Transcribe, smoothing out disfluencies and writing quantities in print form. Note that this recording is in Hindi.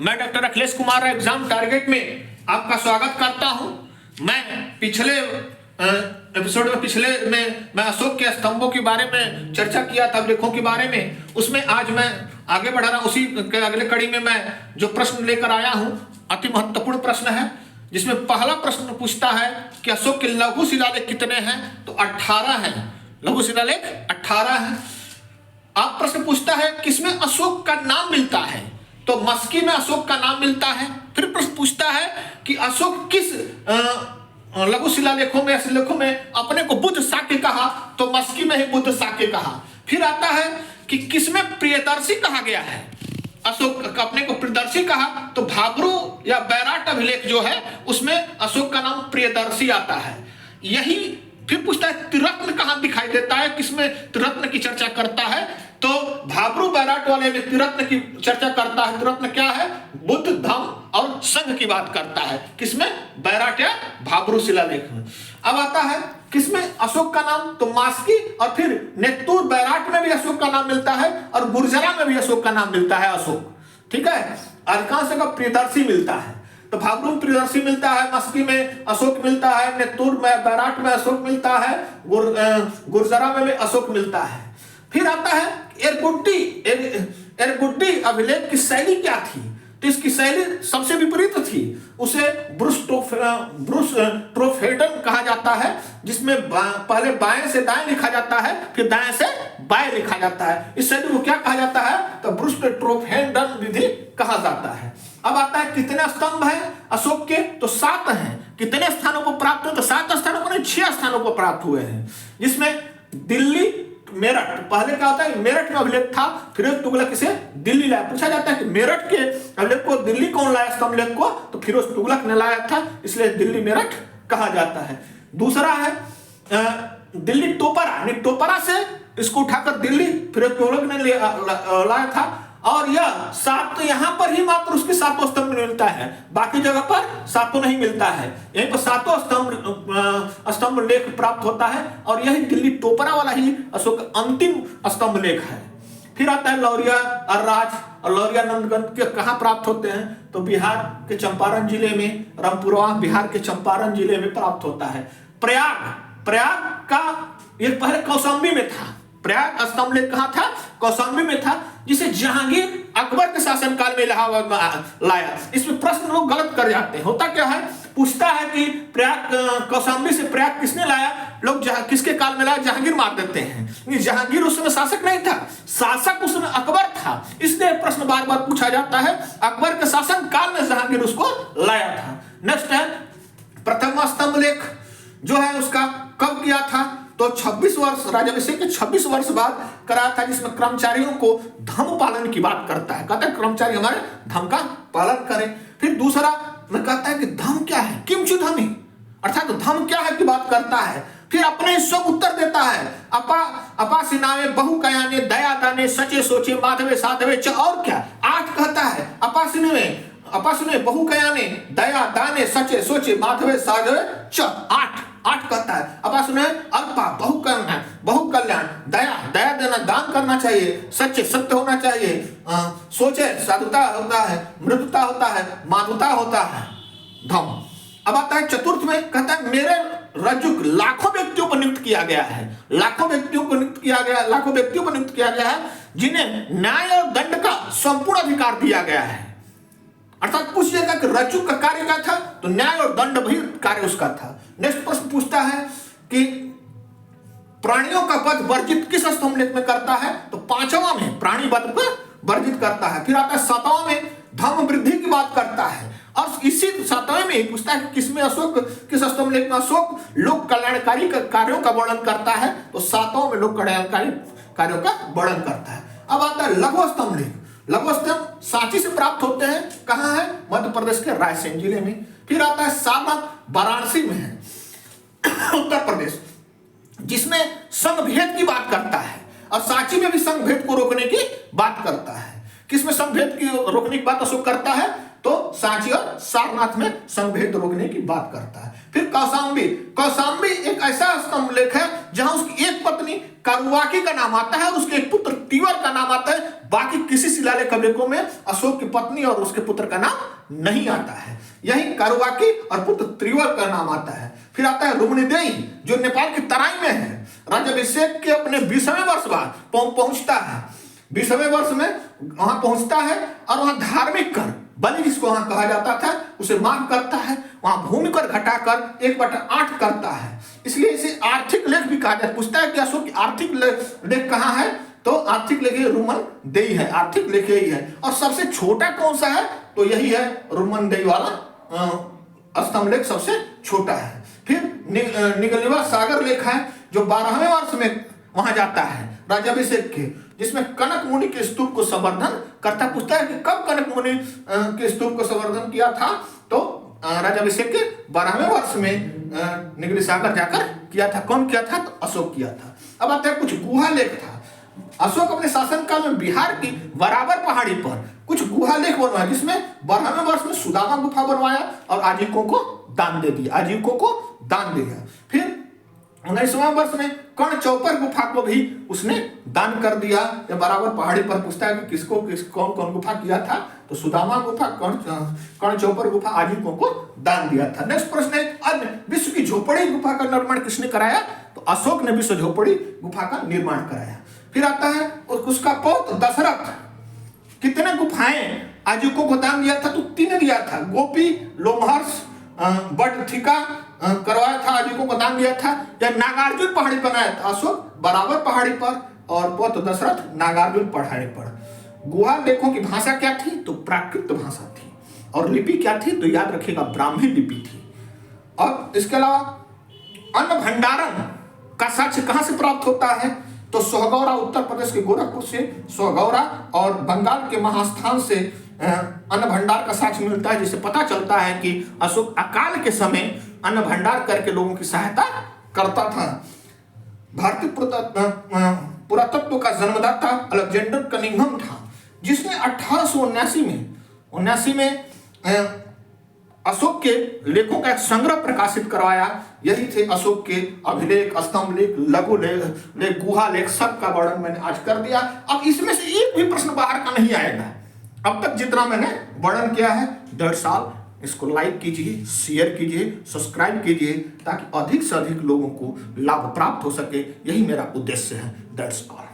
मैं doctor Akhilesh Kumar exam target में आपका स्वागत करता हूं। मैं पिछले एपिसोड में मैं अशोक के स्तंभों के बारे में चर्चा किया था, लेखों के बारे में। उसमें आज मैं आगे बढ़ा रहा हूं। उसी के अगले कड़ी में मैं जो प्रश्न लेकर आया हूं अति महत्वपूर्ण प्रश्न है, जिसमें पहला प्रश्न पूछता है कि अशोक के लघु शिलालेख कितने हैं? तो 18 हैं। लघु शिलालेख 18 हैं। आप प्रश्न पूछता है किसमें अशोक का नाम मिलता है? तो मस्की में अशोक का नाम मिलता है। फिर प्रश्न पूछता है कि अशोक किस लघु शिलालेखों में, शिलालेखों में अपने को बुद्ध शाक्य कहा? तो मस्की में ही बुद्ध शाक्य कहा। फिर आता है कि किसमें प्रियदर्शी कहा गया है? अशोक अपने को प्रियदर्शी कहा तो भाब्रू या बैराट अभिलेख जो है उसमें अशोक का नाम प्रियदर्शी आता है। यही फिर पूछता है त्रिरत्न कहां दिखाई देता है, किसमें त्रिरत्न की चर्चा करता है? तो भाब्रू बैराट वाले में त्रिरत्न की चर्चा करता है। त्रिरत्न क्या है? बुद्ध, धम्म और संघ की बात करता है। किसमें? बैराट या भाब्रू शिलालेख में। अब आता है किसमें अशोक का नाम? तो मास्की और फिर नेत्तूर बैराट में भी अशोक का नाम मिलता है और गुर्जरा में भी अशोक का नाम मिलता है। अशोक, ठीक है। अधिकांश का प्रियदर्शी मिलता है। तो भाब्रू में प्रियदर्शी मिलता है, मस्की में अशोक मिलता है, नेत्तूर में बैराट में अशोक मिलता है, गुर्जरा में भी अशोक मिलता है। फिर आता है एरगुड्डी अभिलेख की शैली क्या थी? तो इसकी शैली सबसे विपरीत थी। उसे ब्रूस ट्रोफेडन कहा जाता है, जिसमें पहले बाएं से दाएं लिखा जाता है, फिर दाएं से बाएं लिखा जाता है। इस शैली को क्या कहा जाता है? तो ब्रूस ट्रोफेडन विधि कहा जाता है। अब आता है कितने स्तंभ हैं अशोक के? तो 7 हैं। कितने स्थानों पर प्राप्त हुए? तो 7 स्थानों पर, 6 स्थानों पर प्राप्त हुए हैं, जिसमें दिल्ली, मेरठ। पहले क्या होता है, मेरठ में अभिलेख था, फिरोज तुगलक इसे दिल्ली लाया। पूछा जाता है कि मेरठ के अभिलेख को दिल्ली कौन लाया? स्तंभ लेख को तो फिरोज तुगलक ने लाया था, इसलिए दिल्ली मेरठ कहा जाता है। दूसरा है दिल्ली टोपरा। टोपरा से इसको उठाकर दिल्ली फिरोज तुगलक ने लाया था। और यह 7 यहां पर ही मात्र उसके 7 स्तंभ मिलता है, बाकी जगह पर 7 नहीं मिलता है। यहीं पर 7 स्तंभ लेख प्राप्त होता है और यही दिल्ली टोपरा वाला ही अशोक का अंतिम स्तंभ लेख है। फिर आता है लौरिया अर्राज और लौरिया नंदगंज के कहां प्राप्त होते हैं? तो बिहार के चंपारण जिले में, रामपुरवा बिहार के चंपारण जिले में प्राप्त होता है। प्रयाग का ये पहले कौशाम्बी में था। प्रयाग स्तंभ लेख कहां था? कौशाम्बी में था, जिसे जहांगीर अकबर के शासनकाल में इलाहाबाद में लाया। इसमें प्रश्न लोग गलत कर जाते हैं। होता क्या है, पूछता है कि प्रयाग कौशाम्बी से प्रयाग किसने लाया? लोग किसके काल में लाया? जहांगीर मार देते हैं। जहांगीर उस समय शासक नहीं था, शासक उस समय अकबर था। इसलिए प्रश्न बार बार पूछा जाता है, अकबर के शासन काल में जहांगीर उसको लाया था। नेक्स्ट है प्रथम स्तंभ लेख जो है उसका कब किया था? तो 26 वर्ष राज्याभिषेक के 26 वर्ष बाद कराया था, जिसमें कर्मचारियों को धर्म पालन की बात करता है। कहता है कर्मचारी हमारे धर्म का पालन करें। फिर दूसरा में कहता है कि धर्म क्या है, किमचु धर्मी, अर्थात धर्म क्या है की बात करता है। फिर अपने सब उत्तर देता है, अपा सिनावे बहु कयाने दया दाने सचे सोचे माधवे साधवे च। और क्या 8 कहता है, अपा सुने बहु कयाने दया दाने सचे सोचे माधवे साधवे च। 8 कहता है। अपा सुने अल्पा बहु कल्याण दया देना, दान करना चाहिए, सच्चे सत्य होना चाहिए, सोचे साधुता होता है, मृदुता होता है, माधुता होता है, धम्म। अब आता है चतुर्थ में, कहता है मेरे रज्जुक लाखों व्यक्तियों पर नियुक्त किया गया है। लाखों व्यक्तियों पर नियुक्त किया गया है जिन्हें न्याय और दंड का संपूर्ण अधिकार दिया गया है। अर्थात पूछिएगा कि रज्जुक का कार्य क्या था? तो न्याय और दंड भी कार्य उसका था। नेक्स्ट प्रश्न पूछता है कि प्राणियों का वध वर्जित किस स्तंभ लेख में करता है? तो 5वां में प्राणी वध को वर्जित करता है। फिर आता है 7वां में धर्म वृद्धि की बात करता है और इसी 7वें में पूछता है कि किसमें अशोक, किस स्तंभ लेख में अशोक लोक कल्याणकारी कार्यों का वर्णन करता है? तो 7वां में लोक कल्याणकारी कार्यों का वर्णन करता है। अब आता है लघु स्तंभ लेख। लघु स्तंभ सांची से प्राप्त होते हैं। कहां है? मध्य प्रदेश के रायसेन जिले में। फिर आता है सारनाथ, वाराणसी में है, उत्तर प्रदेश, जिसमें संघ भेद की बात करता है और सांची में भी संघ भेद को रोकने की बात करता है। किसमें संघ भेद की रोकने की बात अशोक करता है? तो सांची और सारनाथ में संभेद रोकने की बात करता है। फिर कौशाम्बी, कौशाम्बी एक ऐसा स्तंभ लेख है जहां उसकी एक पत्नी कारुवाकी का नाम आता है और उसके एक पुत्र तीवर का नाम आता है। बाकी किसी शिलालेख लेखों में अशोक की पत्नी और उसके पुत्र का नाम नहीं आता है। यही कारुवाकी और पुत्र त्रिवर का नाम आता है। फिर आता है रुक्मिणीदेवी, जो नेपाल की तराई में है। राज्याभिषेक के अपने 20वें वर्ष बाद पहुंचता है, 20वें वर्ष में वहां पहुंचता है और वहां धार्मिक कर बलि जिसको वहां कहा जाता था उसे माफ करता है। वहां भूमि कर घटाकर 1/8 करता है। इसलिए इसे आर्थिक लेख भी कहा जाता। पूछता है कि अशोक की आर्थिक लेख कहाँ है, तो आर्थिक लेख रुक्मिणीदेवी है, आर्थिक लेख यही है। और सबसे छोटा कौन सा है, तो यही है रुक्मिणीदेवी वाला स्तंभ लेख सबसे छोटा है। फिर निगलनीवा सागर लेख है जो 12वें वर्ष में वहां जाता है राज्याभिषेक के, जिसमें कनक मुनि के स्तूप को संवर्धन करता। पूछता है कि कब कनक मुनि के स्तूप को संवर्धन किया था, तो राज्याभिषेक के 12वें वर्ष में निगली सागर जाकर किया था। कौन किया था, तो अशोक किया था। अब आता है कुछ गुहा लेख था। अशोक अपने शासनकाल में बिहार की बराबर पहाड़ी पर कुछ गुहा लेख बनवाया, जिसमें 12वें वर्ष में सुदामा गुफा बनवाया और आजीविकों को दान दे दिया, आजीविकों को दान दे दिया। फिर 19वां वर्ष में कर्ण चौपर गुफा को भी उसने दान कर दिया। या बराबर पहाड़ी पर पूछता है कि किसको कौन कौन गुफा किया था, तो सुदामा गुफा, कर्ण चौपर गुफा आजीविकों को दान दिया था। नेक्स्ट प्रश्न है, अन्य विश्व की झोपड़ी गुफा का निर्माण किसने कराया, तो अशोक ने विश्व झोपड़ी गुफा का निर्माण कराया। फिर आता है उसका पौत्र दशरथ कितने गुफाएं आजीविकों को दान दिया था, तो 3 दिया था। गोपी, लोमहर्ष, बटथिका करवाया था, आजीविकों को दान दिया था। या नागार्जुन पहाड़ी बनाया था अशोक बराबर पहाड़ी पर, और पौत्र दशरथ नागार्जुन पहाड़ी पर। गुहा लेखों की भाषा क्या थी, तो प्राकृत भाषा थी। और लिपि क्या थी, तो याद रखिएगा ब्राह्मी लिपि थी। और इसके अलावा अन्न भंडारण का साक्ष्य कहां से प्राप्त होता है, तो सोहगौरा, उत्तर प्रदेश के गोरखपुर से सोहगौरा, और बंगाल के महास्थान से अन्न भंडार का साक्ष्य मिलता है, जिससे पता चलता है कि अशोक अकाल के समय अन्न भंडार करके लोगों की सहायता करता था। भारतीय पुरातत्व का जन्मदाता अलेक्जेंडर कनिंघम था, जिसने 1879 में अशोक के लेखों का एक संग्रह प्रकाशित करवाया। यही थे अशोक के अभिलेख, स्तंभ लेख, लघु लेख, गुहा लेख, सब का वर्णन मैंने आज कर दिया। अब इसमें से एक भी प्रश्न बाहर का नहीं आएगा। अब तक जितना मैंने वर्णन किया है, दैट्स ऑल। इसको लाइक कीजिए, शेयर कीजिए, सब्सक्राइब कीजिए, ताकि अधिक से अधिक लोगों को लाभ प्राप्त हो सके। यही मेरा उद्देश्य है। That's all.